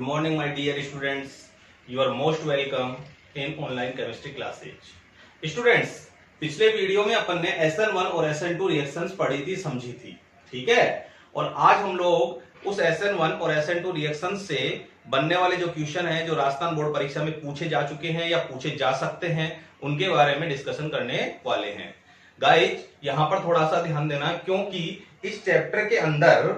morning, my dear students. You are most welcome in online chemistry classes. Students, पिछले video में अपन ने SN1 और SN2 reactions पढ़ी थी, समझी थी, ठीक है। और आज हम लोग उस SN1 और SN2 रिएक्शंस से बनने वाले जो क्वेश्चन हैं, जो राजस्थान बोर्ड परीक्षा में पूछे जा चुके हैं या पूछे जा सकते हैं, उनके बारे में डिस्कशन करने वाले हैं। गाइज, यहां पर थोड़ा सा ध्यान देना, क्योंकि इस चैप्टर के अंदर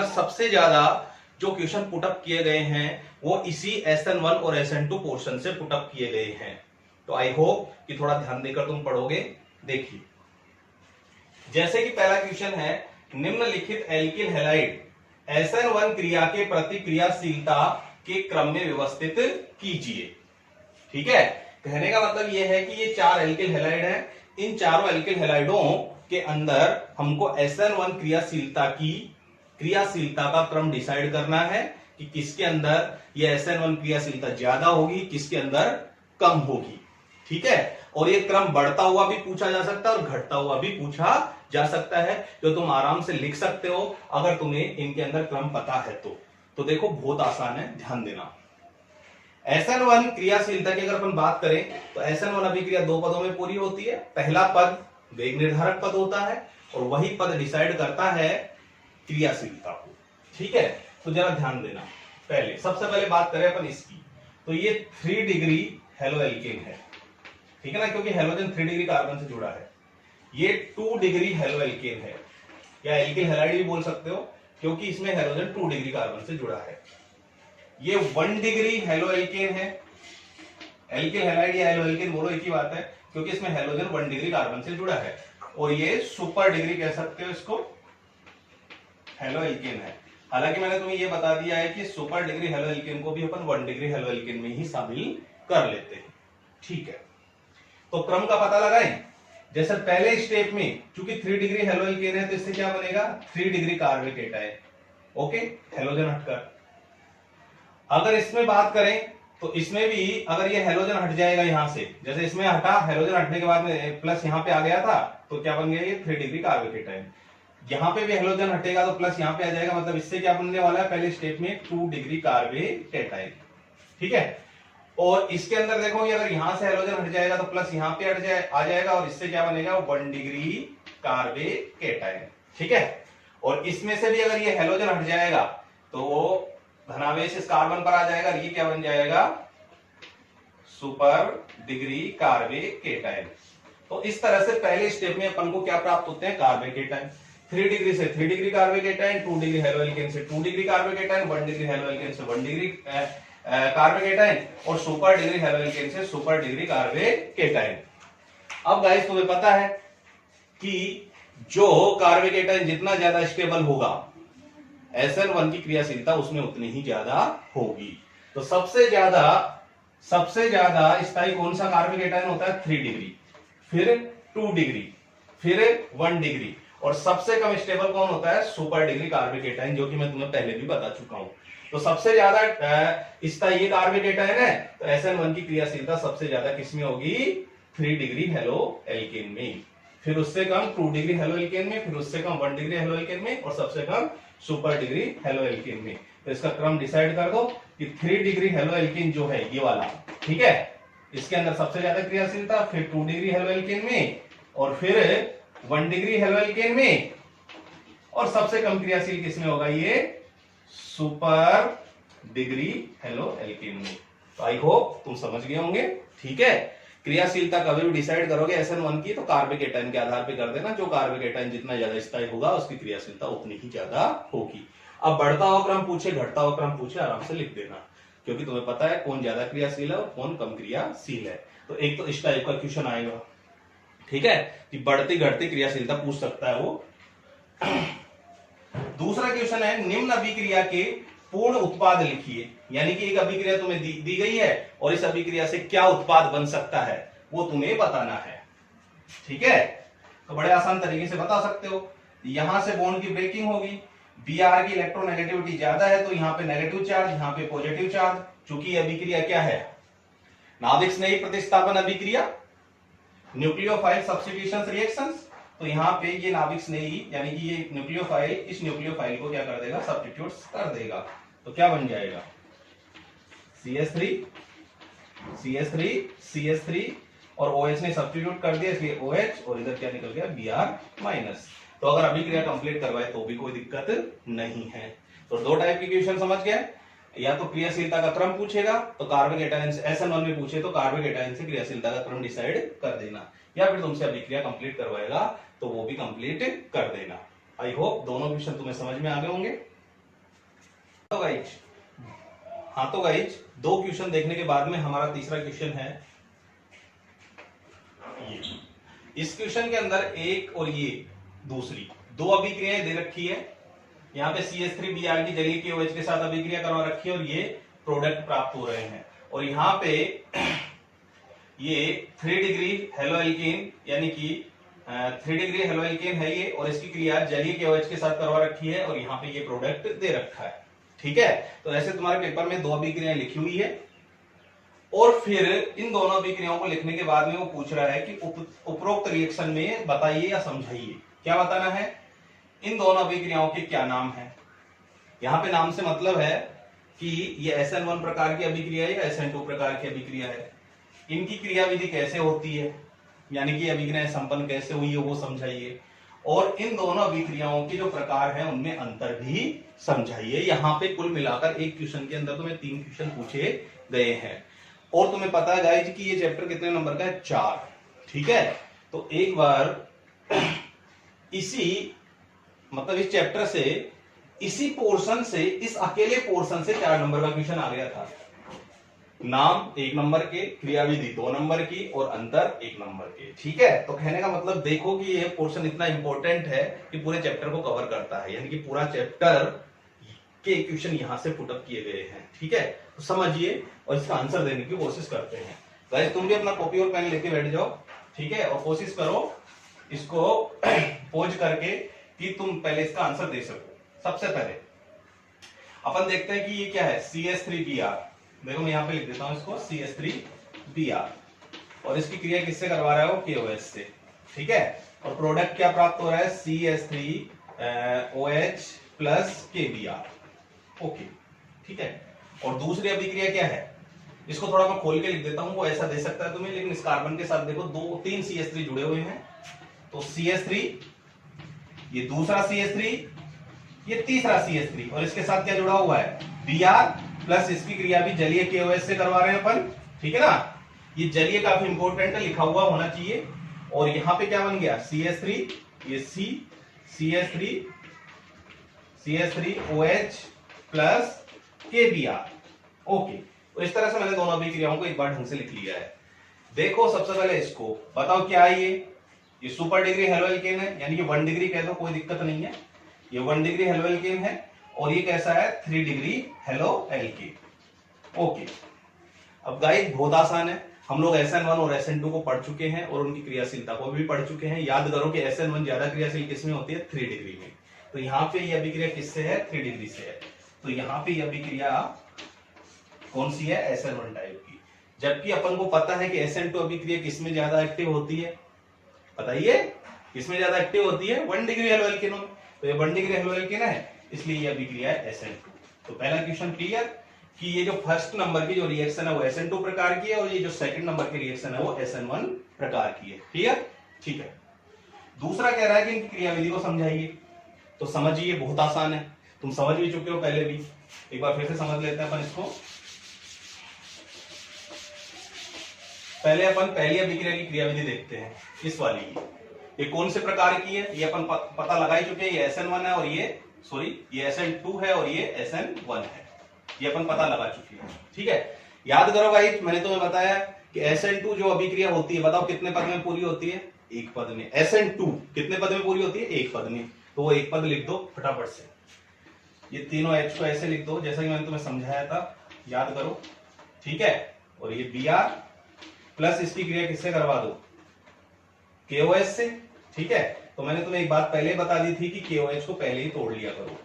सबसे ज्यादा जो क्वेश्चन पुटअप किए गए हैं वो इसी SN1 और SN2 पोर्शन से पुटअप किए गए हैं। तो आई होप कि थोड़ा ध्यान देकर तुम पढ़ोगे। देखिए, जैसे कि पहला क्वेश्चन है, निम्नलिखित एल्किल हैलाइड SN1 क्रिया के प्रतिक्रियाशीलता के क्रम में व्यवस्थित कीजिए। ठीक है, कहने का मतलब यह है कि ये चार एल्किल हैलाइड हैं। इन चारों एल्किल हैलाइडों के अंदर हमको SN1 क्रियाशीलता का क्रम डिसाइड करना है कि किसके अंदर ये SN1 क्रियाशीलता ज्यादा होगी, किसके अंदर कम होगी। ठीक है, और ये क्रम बढ़ता हुआ भी पूछा जा सकता है और घटता हुआ भी पूछा जा सकता है, जो तुम आराम से लिख सकते हो अगर तुम्हें इनके अंदर क्रम पता है तो देखो बहुत आसान है, ध्यान देना। SN1 क्रियाशीलता की अगर अपन बात करें तो SN1 अभिक्रिया दो पदों में पूरी होती है। पहला पद वेग निर्धारक पद होता है और वही पद डिसाइड करता है क्रियाशीलता को। ठीक है, तो जरा ध्यान देना। सबसे पहले बात करें अपन इसकी, तो ये 3 डिग्री हेलो एल्केन है, ठीक है ना, क्योंकि हेलोजन 3 डिग्री कार्बन से जुड़ा है। ये 2 डिग्री हेलो एल्केन है, या एल्किल हैलाइड भी बोल सकते हो, क्योंकि इसमें हेलोजन 2 डिग्री कार्बन से जुड़ा है। ये 1 डिग्री हेलो एल्केन है। एल्किल हैलाइड या हेलो एल्केन बोलो, एक ही बात है, क्योंकि इसमें हेलोजन 1 डिग्री कार्बन से जुड़ा है। और ये सुपर डिग्री कह सकते हो इसको, हेलो एल्केन है। हालांकि मैंने तुम्हें ये बता दिया है कि सुपर डिग्री हेलो एल्केन को भी अपन 1 डिग्री हेलो एल्केन में ही शामिल कर लेते हैं। ठीक है, तो क्रम का पता लगाएं। जैसे पहले स्टेप में चूंकि 3 डिग्री हेलो एल्केन है, तो इससे क्या बनेगा, 3 डिग्री कार्बोनिक एटाइन। ओके, हेलोजन हटकर। अगर इसमें बात करें तो इसमें भी अगर ये हेलोजन हट जाएगा यहां से, जैसे इसमें हटा, हेलोजन हटने के बाद में प्लस यहां पे आ गया था, तो क्या बन गया, ये 3 डिग्री कार्बोनिक एटाइन। यहां पे भी हेलोजन हटेगा तो प्लस यहां पे आ जाएगा, मतलब इससे क्या बनने वाला है, पहले स्टेप में 2 डिग्री कार्बोनिक एटाइन। ठीक है, और इसके अंदर देखो, अगर यहां से हेलोजन हट जाएगा तो प्लस यहां पे आ जाएगा, और इससे क्या बनेगा, 1 डिग्री कार्बोनिक एटाइन। ठीक है, और इसमें से भी अगर ये हेलोजन हट जाएगा तो धनावेश इस कार्बन पर आ जाएगा, ये क्या बन जाएगा, सुपर डिग्री कार्बोनिक एटाइन। तो इस तरह से पहले स्टेप में अपन को क्या प्राप्त होते हैं, कार्बोनिक एटाइन। 3 डिग्री से 3 डिग्री कार्बोनिक एटाइन, 2 डिग्री हेलो एल्केन से 2 डिग्री कार्बोनिक एटाइन, 1 डिग्री हेलो एल्केन से 1 डिग्री कार्बोनिक एटाइन, और सुपर डिग्री हेलो एल्केन से सुपर डिग्री कार्बोनिक एटाइन। अब गाइस, तुम्हें पता है कि जो कार्बोनिक एटाइन जितना ज्यादा स्टेबल होगा, SN1 की क्रियाशीलता उसमें उतनी ही ज्यादा होगी। तो सबसे ज्यादा स्थायी कौन सा कार्बोनिक एटाइन होता है, 3 डिग्री, फिर 2 डिग्री, फिर 1 डिग्री, और सबसे कम स्टेबल कौन होता है, सुपर डिग्री कार्बोनिक एटाइन, जो कि मैं तुम्हें पहले भी बता चुका हूं। तो सबसे ज्यादा स्थायी कार्बोनिक एटाइन है, तो SN1 की क्रियाशीलता सबसे ज्यादा किसमें होगी, 3 डिग्री हेलो एल्केन में, फिर उससे कम 2 डिग्री हेलो एल्केन में, फिर उससे कम 1 डिग्री हेलो एल्केन में, और सबसे कम सुपर डिग्री हेलो एल्केन में। तो इसका क्रम डिसाइड कर दो कि 3 डिग्री हेलो एल्केन जो है ये वाला, ठीक है, इसके अंदर सबसे ज्यादा क्रियाशीलता, फिर 2 डिग्री हेलो एल्केन में, और फिर 1 डिग्री हेलो एल्केन में, और सबसे कम क्रियाशील किसमें होगा, ये सुपर डिग्री हेलो एल्केन में। तो आई होप तुम समझ गए होंगे। ठीक है, क्रियाशीलता कभी भी डिसाइड करोगे SN1 की तो कार्बोनिक एटाइन के आधार पे कर देना, जो कार्बोनिक एटाइन जितना ज्यादा स्थायी होगा उसकी क्रियाशीलता उतनी ही ज्यादा होगी। अब बढ़ता हुआ क्रम पूछे, घटता हुआ क्रम पूछे, आराम से लिख देना, क्योंकि तुम्हें पता है कौन ज्यादा क्रियाशील है और कौन कम क्रियाशील है। तो एक तो इस टाइप का क्वेश्चन आएगा, ठीक है, कि बढ़ती घटती क्रियाशीलता पूछ सकता है वो। दूसरा क्वेश्चन है, निम्न अभिक्रिया के पूर्ण उत्पाद लिखिए। यानी कि एक अभिक्रिया तुम्हें दी गई है और इस अभिक्रिया से क्या उत्पाद बन सकता है वो तुम्हें बताना है। ठीक है, तो बड़े आसान तरीके से बता सकते हो। यहां से बॉन्ड की ब्रेकिंग होगी, Br की इलेक्ट्रोनेगेटिविटी ज्यादा है, तो यहाँ पे नेगेटिव चार्ज, यहाँ पे पॉजिटिव चार्ज। चूंकि अभिक्रिया क्या है, नाभिक स्नेही प्रतिस्थापन अभिक्रिया, न्यूक्लियोफाइल सब्स्टिट्यूशन रिएक्शंस, तो यहाँ पे ये नाभिक स्नेही यानी कि ये न्यूक्लियोफाइल इस न्यूक्लियोफाइल को क्या कर देगा, सब्स्टिट्यूट कर देगा। तो क्या बन जाएगा, CH3 CH3 CH3 और OH ने सब्स्टिट्यूट कर दिया इसलिए OH और इधर क्या निकल गया Br-। तो अगर अभिक्रिया कंप्लीट करवाए तो भी कोई दिक्कत नहीं है। तो दो टाइप की क्वेश्चन समझ गए, या तो क्रियाशीलता का क्रम पूछेगा तो कार्बन एटायन SN1 में पूछे तो कार्बन एटायन से क्रियाशीलता का क्रम डिसाइड कर देना, या फिर तुमसे अभिक्रिया कंप्लीट करवाएगा तो वो भी कंप्लीट कर देना। आई होप दोनों क्वेश्चन तुम्हें समझ में आ गए होंगे। तो गाइज दो क्वेश्चन देखने के बाद में हमारा तीसरा क्वेश्चन है ये। इस क्वेश्चन के अंदर एक और ये दूसरी दो अभिक्रियाएं दे रखी है। यहाँ पे CH3Br की जलीय के OH के साथ अभिक्रिया करवा रखी है और ये प्रोडक्ट प्राप्त हो रहे हैं। और यहाँ पे ये 3 डिग्री हेलो एल्केन यानी कि 3 डिग्री हेलो एल्केन है ये, और इसकी क्रिया जलीय के OH के साथ करवा रखी है और यहाँ पे ये प्रोडक्ट दे रखा है। ठीक है, तो ऐसे तुम्हारे पेपर में दो अभिक्रियाएं लिखी हुई है और फिर इन दोनों अभिक्रियाओं को लिखने के बाद में वो पूछ रहा है कि उपरोक्त रिएक्शन में बताइए या समझाइए। क्या बताना है, इन दोनों अभिक्रियाओं के क्या नाम है। यहां पे नाम से मतलब है कि ये SN1 प्रकार की अभिक्रिया है या SN2 प्रकार की अभिक्रिया है, इनकी क्रियाविधि कैसे होती है, यानी कि अभिक्रियाएं संपन्न कैसे हुई है वो समझाइए, और इन दोनों अभिक्रियाओं के जो प्रकार हैं उनमें अंतर भी समझाइए। यहाँ पे कुल मिलाकर एक क्वेश्चन के अंदर तुम्हें 3 क्वेश्चन पूछे गए हैं और तुम्हें पता है गाइज कि ये चैप्टर कितने नंबर का है, 4। ठीक है, तो एक बार इसी मतलब इस चैप्टर से इसी पोर्शन से इस अकेले पोर्शन से 4 नंबर का क्वेश्चन आ गया था। नाम 1 नंबर के, क्रियाविधि 2 नंबर की और अंतर 1 नंबर के। ठीक है, तो कहने का मतलब देखो कि ये पोर्शन इतना इंपॉर्टेंट है कि पूरे चैप्टर को कवर करता है, यानी कि पूरा चैप्टर के क्वेश्चन यहां से पुटअप किए गए हैं। ठीक है, तो समझिए और इसका आंसर देने की कोशिश करते हैं। गाइस तुम भी अपना कॉपी और पेन लेके बैठ जाओ, ठीक है, और कोशिश करो इसको पोज करके कि तुम पहले इसका आंसर दे सको। सबसे पहले अपन देखते हैं कि ये क्या है, CH3Br। देखो मैं यहां पे लिख देता हूं इसको CH3Br, और इसकी क्रिया किससे करवा रहा है वो KOH से। ठीक है, और प्रोडक्ट क्या प्राप्त हो रहा है, CH3OH प्लस KBr। ओके, ठीक है, और दूसरी अभिक्रिया क्या है, इसको थोड़ा मैं खोल के लिख देता हूं, वो ऐसा दे सकता है तुम्हें, लेकिन इस कार्बन के साथ देखो 2-3 CH3 जुड़े हुए हैं, तो CH3, ये दूसरा CH3, ये तीसरा CH3, और इसके साथ क्या जुड़ा हुआ है, Br प्लस इसकी क्रिया भी जलीय KOH से करवा रहे हैं अपन। ठीक है ना, ये जलीय काफी इंपॉर्टेंट है, लिखा हुआ होना चाहिए। और यहां पे क्या बन गया, CH3, ये C, CH3OH plus KBr। Okay, तो इस तरह से मैंने दोनों अभिक्रियाओं को एक बार ढंग से लिख लिया है। देखो सबसे पहले इसको बताओ क्या है, ये सुपर डिग्री हेलो एल्केन है, यानी कि 1 डिग्री कह दो कोई दिक्कत नहीं है, ये 1 डिग्री हेलो एल्केन है, और ये कैसा है 3 डिग्री हेलो एल्केन। ओके, अब गाइस बहुत आसान है, हम लोग SN1 और SN2 को पढ़ चुके हैं और उनकी क्रियाशीलता को भी पढ़ चुके हैं। याद करो कि SN1 ज्यादा क्रियाशील किसमें होती है, 3 डिग्री में। तो यहाँ पे ये अभिक्रिया किससे है, 3 डिग्री से है, तो यहाँ पे ये अभिक्रिया कौन सी है, SN1 टाइप की। जबकि अपन को पता है कि SN2 अभिक्रिया किसमें ज्यादा एक्टिव होती है, बताइए किसमें ज्यादा एक्टिव होती है, 1 डिग्री हेलो एल्केनों में। तो ये 1 डिग्री हेलो एल्केन है, इसलिए ये अभिक्रिया है SN2। तो पहला क्वेश्चन क्लियर कि ये जो फर्स्ट नंबर की जो रिएक्शन है वो SN2 प्रकार की है, और ये जो सेकंड नंबर की रिएक्शन है वो SN1 प्रकार की है। क्लियर, ठीक है। दूसरा कह रहा है कि इनकी क्रियाविधि को समझाइए, तो समझिए बहुत आसान है, तुम समझ भी चुके हो पहले भी, एक बार फिर से समझ लेते हैं अपन इसको। पहले अपन पहली अभिक्रिया की क्रियाविधि देखते हैं, इस वाली की। ये कौन से प्रकार की है, ये अपन पता लगा ही चुके हैं, ये SN1 है और ये ये SN2 है और ये SN1 है, ये अपन पता लगा चुके हैं। ठीक है, याद करो भाई, मैंने तुम्हें बताया कि SN2 जो अभिक्रिया होती है, बताओ कितने पद में पूरी होती है, 1 पद में। SN2 कितने पद में पूरी होती है, 1 पद में, तो वो 1 पद लिख दो फटाफट से। ये तीनों H को ऐसे लिख दो जैसा कि मैंने तुम्हें समझाया था, याद करो। ठीक है, और ये Br प्लस इसकी क्रिया किससे करवा दो, KOH से। ठीक है, तो मैंने तुम्हें एक बात पहले बता दी थी कि KOH को पहले ही तोड़ लिया करो,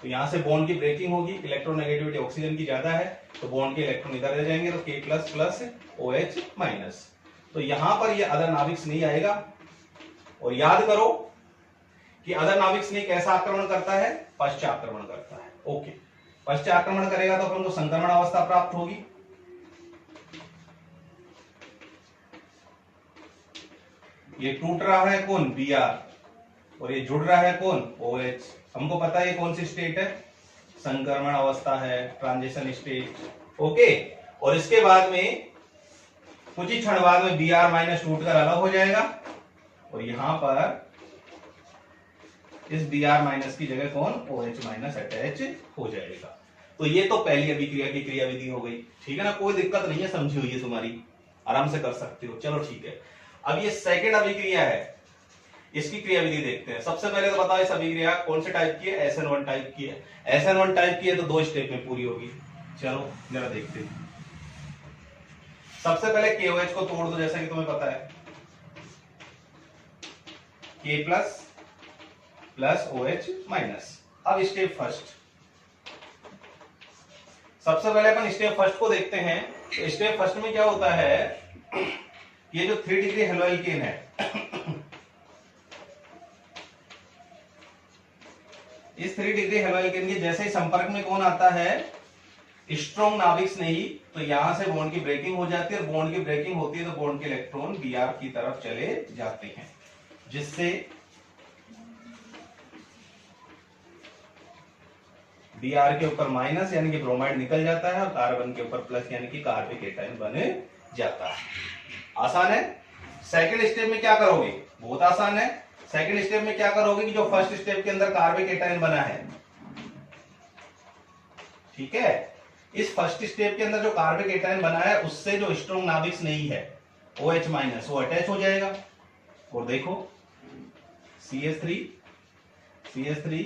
तो यहां से बॉन्ड की ब्रेकिंग होगी, इलेक्ट्रोनेगेटिविटी ऑक्सीजन की ज्यादा है, तो बॉन्ड के इलेक्ट्रॉन इधर रह जाएंगे, तो K प्लस OH माइनस। तो यहां पर ये अदर नाभिक नहीं आएगा, और याद करो कि अदर नाभिक स्नेक कैसा आक्रमण करता है, पश्चाक्रमण करता है। ओके, पश्चाक्रमण करेगा तो अपन को संक्रमण अवस्था प्राप्त होगी। ये टूट रहा है कौन, Br, और ये जुड़ रहा है कौन, OH। हमको पता है ये कौन सी स्टेट है, संक्रमण अवस्था है, ट्रांजिशन स्टेट। ओके, और इसके बाद में कुछ ही क्षण बाद में Br माइनस टूटकर अलग हो जाएगा और यहां पर इस Br माइनस की जगह कौन, OH माइनस अटैच हो जाएगा। तो ये तो पहली अभिक्रिया की क्रियाविधि हो गई, ठीक है ना, कोई दिक्कत नहीं है, समझी हुई है तुम्हारी, आराम से कर सकते हो। चलो ठीक है, अब ये सेकंड अभिक्रिया है, इसकी क्रियाविधि देखते हैं। सबसे पहले तो बताओ इस अभिक्रिया कौन से टाइप की है, SN1 टाइप की है। SN1 टाइप की है तो 2 स्टेप में पूरी होगी। चलो जरा देखते हैं। सबसे पहले KOH को तोड़ दो, जैसा कि तुम्हें पता है, K प्लस OH माइनस। अब स्टेप फर्स्ट, सबसे पहले अपन स्टेप फर्स्ट को देखते हैं। तो स्टेप फर्स्ट में क्या होता है, ये जो 3 डिग्री हेलोएल्केन है, इस 3 डिग्री हेलोएल्केन के जैसे ही संपर्क में कौन आता है, स्ट्रॉन्ग नाभिक स्नेही, तो यहां से बॉन्ड की ब्रेकिंग हो जाती है, और बॉन्ड की ब्रेकिंग होती है तो बॉन्ड के इलेक्ट्रॉन Br की तरफ चले जाते हैं, जिससे Br के ऊपर माइनस यानी कि ब्रोमाइड निकल जाता है और कार्बन के ऊपर प्लस यानी कि कार्बिक एटाइन बन जाता है। आसान है। सेकंड स्टेप में क्या करोगे, बहुत आसान है। सेकंड स्टेप में क्या करोगे कि जो फर्स्ट स्टेप के अंदर कार्बिक एटाइन बना है, ठीक है, इस फर्स्ट स्टेप के अंदर जो कार्बिक एटाइन बना है उससे जो स्ट्रॉन्ग नाभिक नहीं है OH माइनस, वो अटैच हो जाएगा और देखो CH3 CH3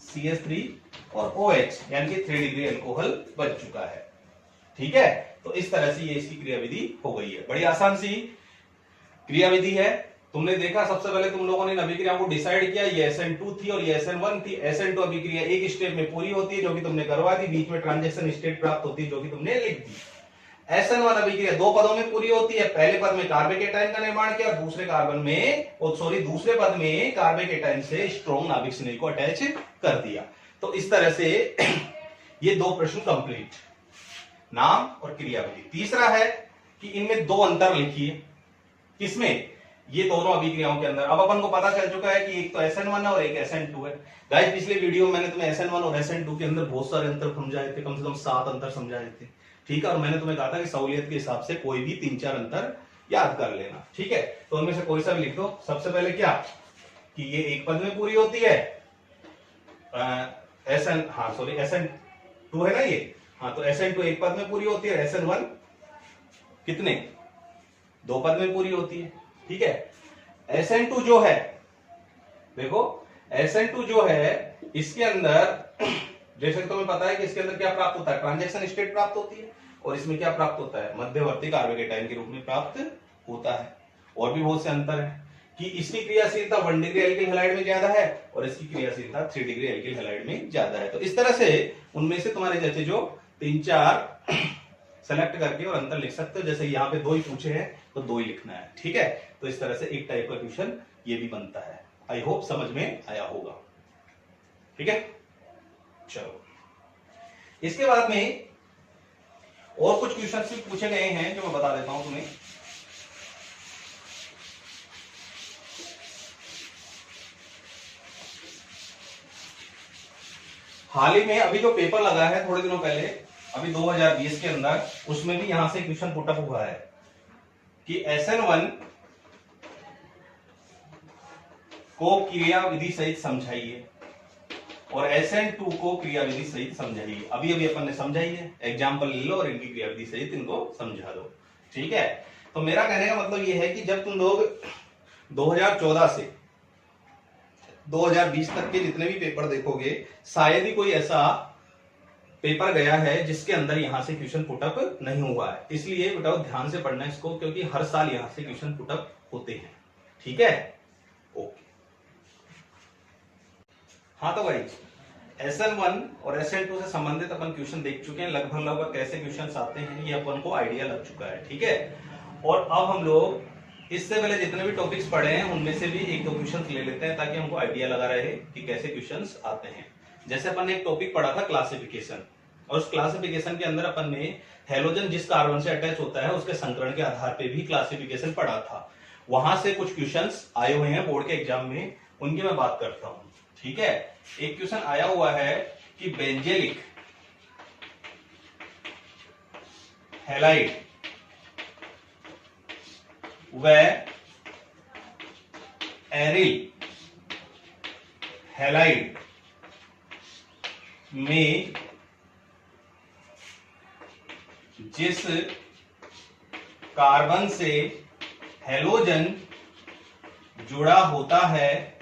CH3 और OH यानी कि 3 डिग्री अल्कोहल बच चुका है। ठीक है, तो इस तरह से ये इसकी क्रियाविधि हो गई है। बड़ी आसान सी क्रियाविधि है। तुमने देखा सबसे पहले तुम लोगों ने अभिक्रिया को डिसाइड किया, ये SN2 थी और ये SN1 थी। SN2 अभिक्रिया एक स्टेप में पूरी होती है जो कि तुमने करवा दी, बीच में ट्रांजिशन स्टेट प्राप्त होती है जो कि तुमने लिख दी। SN1 अभिक्रिया 2 पदों में पूरी होती है, पहले पद में कार्बिक एटाइन का निर्माण किया और दूसरे पद में कार्बिक एटाइन से स्ट्रॉन्ग नाभिक स्नेह को अटैच कर दिया। तो इस तरह से ये 2 प्रश्न कंप्लीट, नाम और क्रियाविधि। तीसरा है कि इनमें 2 अंतर लिखिए। किसमें, ये दोनों अभिक्रियाओं के अंदर। अब अपन को पता चल चुका है कि एक तो SN1 है और एक SN2 है। गाइस पिछले वीडियो में मैंने तुम्हें SN1 और SN2 के अंदर बहुत सारे अंतर समझाए थे, कम से कम 7 अंतर समझाए थे। ठीक है, और मैंने तुम्हें कहा था कि सहूलियत के हिसाब से कोई भी 3-4 अंतर याद कर लेना। ठीक है, तो उनमें से कोई सा भी लिख दो। सबसे पहले क्या कि ये एक पद में पूरी होती है, SN2 है ना ये, हाँ, तो SN2 एक पद में पूरी होती है, SN1 कितने, 2 पद में पूरी होती है। ठीक है, SN2 जो है, देखो SN2 जो है इसके अंदर जैसे कि तुम्हें पता है कि इसके अंदर क्या प्राप्त होता है, ट्रांजैक्शन स्टेट प्राप्त होती है, और इसमें क्या प्राप्त होता है, मध्यवर्ती कार्बिक एटाइन के रूप में प्राप्त होता है। और भी बहुत से अंतर है कि इसकी क्रियाशीलता 1 डिग्री एल्किल हैलाइड में ज्यादा है और इसकी क्रियाशीलता 3 डिग्री एल्किल हैलाइड में ज्यादा है। तो इस तरह से उनमें से तुम्हारे जैसे जो 3-4 सेलेक्ट करके और अंतर लिख सकते हो। जैसे यहाँ पे 2 ही पूछे हैं तो 2 ही लिखना है। ठीक है, तो इस तरह से एक टाइप का क्वेश्चन ये भी बनता है। आई होप समझ में आया होगा। ठीक है, चलो इसके बाद में और कुछ क्वेश्चन भी पूछे गए हैं जो मैं बता देता हूं तुम्हें। हाल ही में अभी जो पेपर लगा है थोड़े दिनों पहले, अभी 2020 के अंदर, उसमें भी यहां से क्वेश्चन पुटअप हुआ है कि SN1 को क्रियाविधि सहित समझाइए और SN2 को क्रियाविधि सहित समझाइए। अभी अभी अपन ने समझाई है, एग्जाम्पल ले लो और इनकी क्रियाविधि सहित इनको समझा दो। ठीक है, तो मेरा कहने का मतलब यह है कि जब तुम लोग 2014 से 2020 तक के जितने भी पेपर देखोगे, शायद ही कोई ऐसा पेपर गया है जिसके अंदर यहां से क्वेश्चन पुटअप नहीं हुआ है। इसलिए बेटा ध्यान से पढ़ना इसको, क्योंकि हर साल यहां से क्वेश्चन पुटअप होते हैं। ठीक है, ओके। हाँ तो भाई SN1 और SN2 से संबंधित अपन क्वेश्चन देख चुके हैं, लगभग कैसे क्वेश्चन आते हैं ये अपन को आइडिया लग चुका है। ठीक है, और अब हम लोग इससे पहले जितने भी टॉपिक्स पढ़े हैं उनमें से भी एक दो क्वेश्चंस ले लेते हैं ताकि हमको आइडिया लगा रहे कि कैसे क्वेश्चंस आते हैं। जैसे अपन ने एक टॉपिक पढ़ा था क्लासिफिकेशन, और उस क्लासिफिकेशन के अंदर अपन ने हेलोजन जिस कार्बन से अटैच होता है उसके संकरण के आधार पे भी क्लासिफिकेशन पढ़ा था। वहां से कुछ क्वेश्चंस आए हुए हैं बोर्ड के एग्जाम में, उनकी मैं बात करता हूं। ठीक है, एक क्वेश्चन आया हुआ है कि बेंजेलिक हैलाइड व एरिल हैलाइड में जिस कार्बन से हेलोजन जुड़ा होता है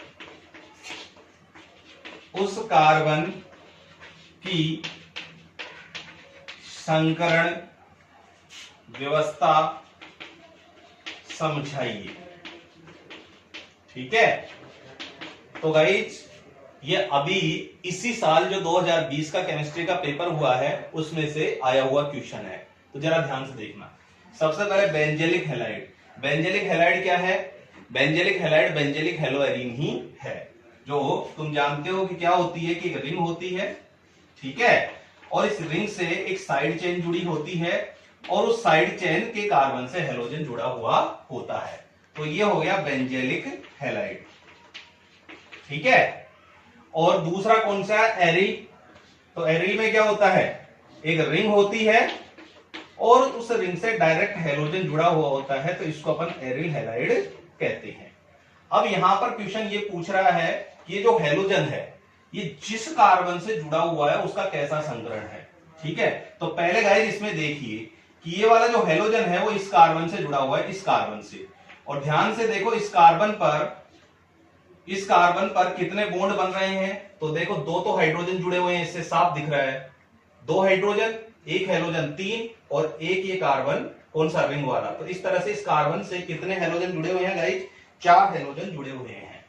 उस कार्बन की संकरण व्यवस्था समझाइए। ठीक है, तो गाइज ये अभी इसी साल जो 2020 का केमिस्ट्री का पेपर हुआ है उसमें से आया हुआ क्वेश्चन है, तो जरा ध्यान से देखना। सबसे पहले बेंजेलिक हैलाइड, बेंजेलिक हैलाइड क्या है? बेंजेलिक हैलाइड बेंजेलिक हेलोएरीन ही है, जो तुम जानते हो कि क्या होती है कि एक रिंग होती है। ठीक है, और इस रिंग से एक साइड चेन जुड़ी होती है और उस साइड चेन के कार्बन से हेलोजन जुड़ा हुआ होता है, तो ये हो गया बेंजेलिक हैलाइड। ठीक है, और दूसरा कौन सा है? एरिल। तो एरिल में क्या होता है? एक रिंग होती है और उस रिंग से डायरेक्ट हेलोजन जुड़ा हुआ होता है, तो इसको अपन एरिल हैलाइड कहते हैं। अब यहां पर क्वेश्चन ये पूछ रहा है कि ये जो हेलोजन है ये जिस कार्बन से जुड़ा हुआ है उसका कैसा संकरण है। ठीक है, तो पहले गाइस इसमें देखिए कि ये वाला जो हेलोजन है वो इस कार्बन से जुड़ा हुआ है, इस कार्बन से, और ध्यान से देखो इस कार्बन पर कितने बॉन्ड बन रहे हैं। तो देखो दो तो हाइड्रोजन जुड़े हुए हैं, इससे साफ दिख रहा है, दो हाइड्रोजन, एक हेलोजन, तीन, और एक ये कार्बन कौन सा? रिंग वाला। तो इस तरह से इस कार्बन से कितने हेलोजन जुड़े हुए हैं गाइस? 4 हेलोजन जुड़े हुए हैं,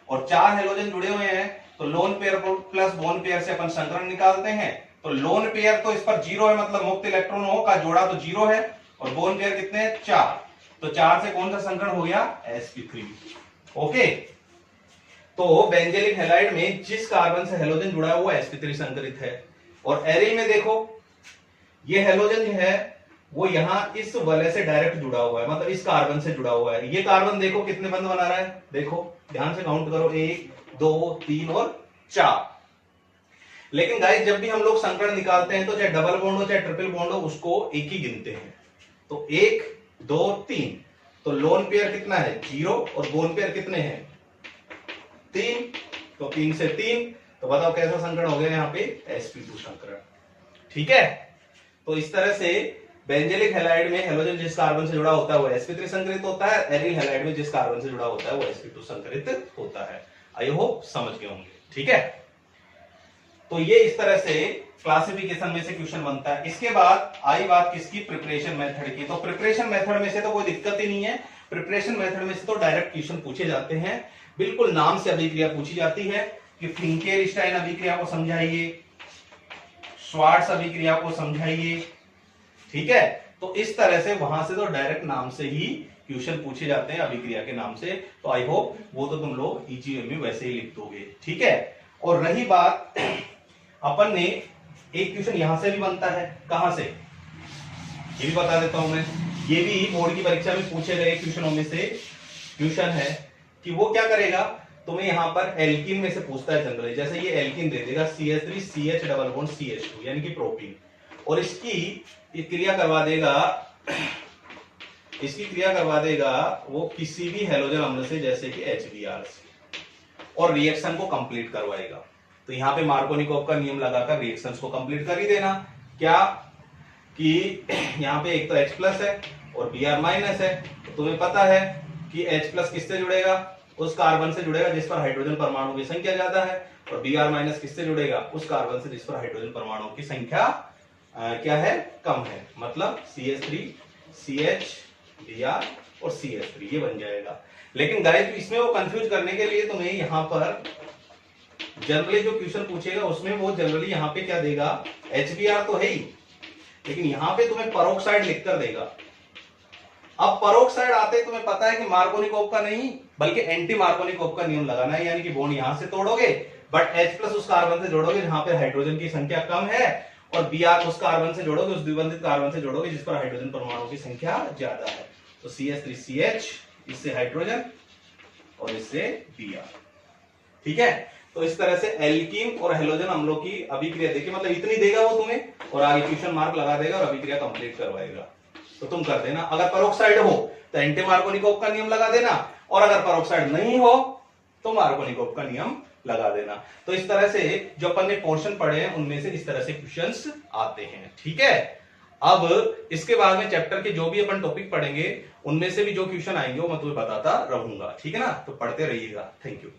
और 4 हेलोजन जुड़े हुए हैं तो lone pair plus bone pair से अपन संकरण निकालते हैं। तो लोन पेयर तो इस पर 0 है, मतलब मुक्त इलेक्ट्रॉनों का जोड़ा तो 0 है, और बोन पेयर कितने हैं? 4। तो 4 से कौन सा संकरण हो गया? sp3। ओके, तो बेंजेलिक हैलाइड में जिस कार्बन से हेलोजन जुड़ा है वो sp3 संकरित है। और एरिल में देखो ये हेलोजन जो है वो यहां इस वलय से डायरेक्ट जुड़ा हुआ है, मतलब इस कार्बन से जुड़ा हुआ है। ये कार्बन देखो कितने बंध बना रहा है, देखो ध्यान से काउंट करो, 1 2 3 और 4। लेकिन गाइस जब भी हम लोग संकरण निकालते हैं तो चाहे डबल बॉन्ड हो चाहे ट्रिपल बॉन्ड हो उसको एक ही गिनते हैं। तो 1 2 3, तो लोन पेयर कितना है? 0, और बोन पेयर कितने हैं? 3, तो 3 से 3, तो बताओ कैसा संकरण हो गया यहाँ पे? sp2 संकरण। ठीक है, तो इस तरह से बेंजेलिक हैलाइड में हेलोजन जिस कार्बन से जुड़ा होता है वो sp3 संकरित होता है, एरिल हैलाइड में जिस कार्बन से जुड़ा होता है वो sp2 संकरित होता है। आई होप समझ गए होंगे। ठीक है, तो ये इस तरह से क्लासिफिकेशन में से क्वेश्चन बनता है। इसके बाद आई बात किसकी? प्रिपरेशन मेथड की। तो प्रिपरेशन मेथड में से तो कोई दिक्कत ही नहीं है, प्रिपरेशन मेथड में से तो डायरेक्ट क्वेश्चन पूछे जाते हैं, बिल्कुल नाम से अभिक्रिया पूछी जाती है कि फिंकेलस्टाइन अभिक्रिया को समझाइए, श्वार्ट्ज अभिक्रिया को समझाइए। ठीक है, तो इस तरह से वहां से तो डायरेक्ट नाम से ही क्वेश्चन पूछे जाते हैं अभिक्रिया के नाम से। तो आई होप वो तो तुम लोग ईजीएम में वैसे ही लिख दोगे। ठीक है, और रही बात अपन ने एक क्वेश्चन यहां से भी बनता है, कहां से ये भी बता देता हूं मैं, ये भी बोर्ड की परीक्षा में पूछे गए क्वेश्चनों में से क्वेश्चन है कि वो क्या करेगा, तुम्हें यहां पर एल्कीन में से पूछता है जनरली। जैसे ये एल्कीन दे देगा CH3 CH double bond CH2 यानी कि प्रोपीन, और इसकी क्रिया करवा देगा वो किसी भी हेलोजन अम्ल से जैसे कि HBr से, और रिएक्शन को कंप्लीट करवाएगा। तो यहां पे मार्कोनिकोव का नियम लगाकर रिएक्शंस को कंप्लीट कर ही देना। क्या कि यहां पे एक तो H प्लस है और Br माइनस है, तो तुम्हें पता है कि H प्लस किससे जुड़ेगा? उस कार्बन से जुड़ेगा जिस पर हाइड्रोजन परमाणु की संख्या ज्यादा है, और Br माइनस किससे जुड़ेगा? उस कार्बन से जिस पर हाइड्रोजन परमाणु की संख्या क्या है? कम है, मतलब CH3 CH Br और CH3 ये बन जाएगा। लेकिन गाइस इसमें वो कंफ्यूज करने के लिए तुम्हें यहां पर जनरली जो क्वेश्चन पूछेगा उसमें वो जनरली यहां पे क्या देगा? HBr तो है ही, लेकिन यहां पे तुम्हें पेरोक्साइड लिखकर देगा। अब परोक्साइड आते तुम्हें पता है कि मार्कोनिकोव का नहीं बल्कि एंटी मार्कोनिकोव का नियम लगाना है, यानी कि बॉन्ड यहां से तोड़ोगे बट H प्लस उस कार्बन से जोड़ोगे जहां पे हाइड्रोजन की संख्या कम है, और Br उस कार्बन से जोड़ोगे, उस द्विबंधित कार्बन से जोड़ोगे जिस पर हाइड्रोजन परमाणु की संख्या ज्यादा है। तो CH3CH, इससे हाइड्रोजन और इससे Br। ठीक है, तो इस तरह से एल्कीन और हेलोजन अम्लों की अभिक्रिया देखिए, मतलब इतनी देगा वो तुम्हें और आगे क्वेश्चन मार्क लगा देगा और अभिक्रिया कंप्लीट करवाएगा। तो तुम कर देना, अगर परोक्साइड हो तो एंटी मार्कोनिकोव का नियम लगा देना, और अगर परोक्साइड नहीं हो तो मार्कोनिकोव का नियम लगा देना। तो इस तरह से जो अपन ने पोर्शन पढ़े हैं उनमें से इस तरह से क्वेश्चंस आते हैं। ठीक है, अब इसके बाद में चैप्टर के जो भी अपन टॉपिक पढ़ेंगे उनमें से भी जो क्वेश्चन आएंगे वो मैं तुम्हें बताता रहूंगा। ठीक है ना, तो पढ़ते रहिएगा। Thank you.